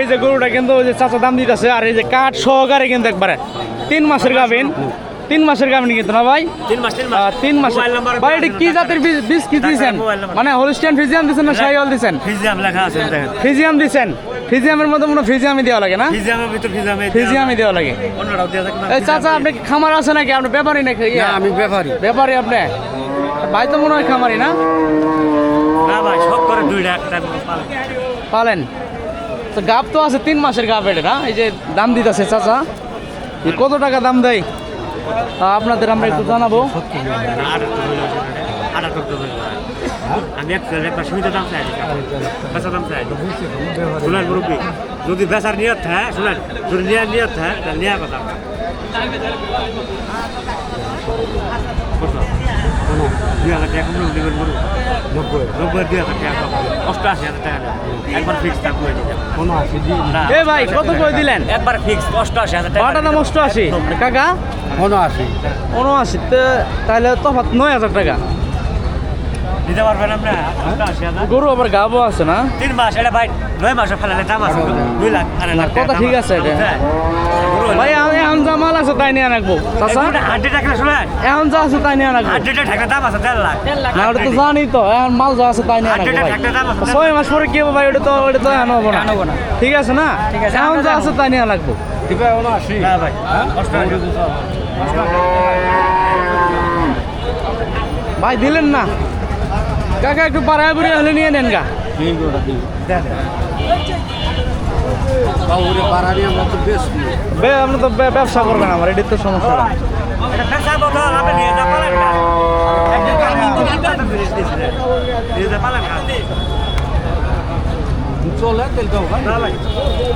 এই যে গরুটা কিন্তু ওই যে চাচা দাম দিতেছে আর এই যে কাঠ সহকারে কিন্তু একবারে 3 মাসের গাভিন 3 মাসের গাভিন কিন্তু না ভাই 3 মাস ভাই এটা কি জাতের বীজ কি দিয়েছেন মানে হলিস্টিয়ান ফ্রিজিয়ান দিয়েছেন না শাহিওয়াল দিয়েছেন ফ্রিজিয়াম লেখা আছে দেখেন ফ্রিজিয়াম দিয়েছেন ফ্রিজিয়ামের মধ্যে মনে ফ্রিজিয়ামই দেওয়া লাগে না ফ্রিজিয়ামের ভিতর ফ্রিজিয়ামই দেওয়া লাগে অন্যটাও দেয়া থাকে না এই চাচা আপনি কি খামার আছে নাকি আপনি ব্যাপারী নাকি না আমি ব্যাপারী ব্যাপারী আপনি ভাই তো মনে হয় খামারি না না ভাই সব করে দুইটা একটা পালেন তো গাব তো আছে 3 মাসের গাব এটা না এই যে দাম দিতেছে চাচা কত টাকা দাম দেয় আপনাদের আমরা একটু জানাবো আমি একটা সুবিধা দাম চাই বেচার দাম চাই শুনেন মুরব্বী যদি বেচার নিয়ত থাকে শুনেন যদি নেওয়ার নিয়ত থাকে তাহলে নেওয়ার কথা 2,000 টাকা কম নেবেন গরু 90 টাকা 88,000 টাকা একবার ফিক্স দাম করে দিলাম এ ভাই কত করে দিলেন একবার ফিক্স 88,000 টাকা বাটা দাম 88 কাকা 79 তো তাহলে তফাৎ 9,000 টাকা দিতে পারবেন আপনি 88,000 গরু আবার গাবও আছে না 3 মাস এটা ভাই 9 মাসে ফেলালে দাম আছে 2 লাখ আড়াই লাখ কথা ঠিক আছে এটা ভাই আমি এখন যা মাল আছে তাই নিয়ে রাখবো চাচা 100 টাকা শুনেন এখন যা আছে তাই নিয়ে রাখবো 100 টাকা দাম আছে 1.5 লাখ না ওটা তো জানি তো এখন মাল যা আছে তাই নিয়ে রাখবো ভাই 6 মাস পরে কি হবে ভাই ওটা তো এখন হবো না ঠিক আছে না এখন যা আছে তাই নিয়ে রাখবো না ভাই ভাই দিলেন না কাকা একটু পাড়ায় বুড়ি হলে নিয়ে নেন গা আপনি তো ব্যবসা করবেন আমার এটির তো সমস্যা না এটা পেশা বদল আপনি নিয়ে যা পারেন না একদিন কামি নিয়ে যা পারেন না চলে তেল না ভাই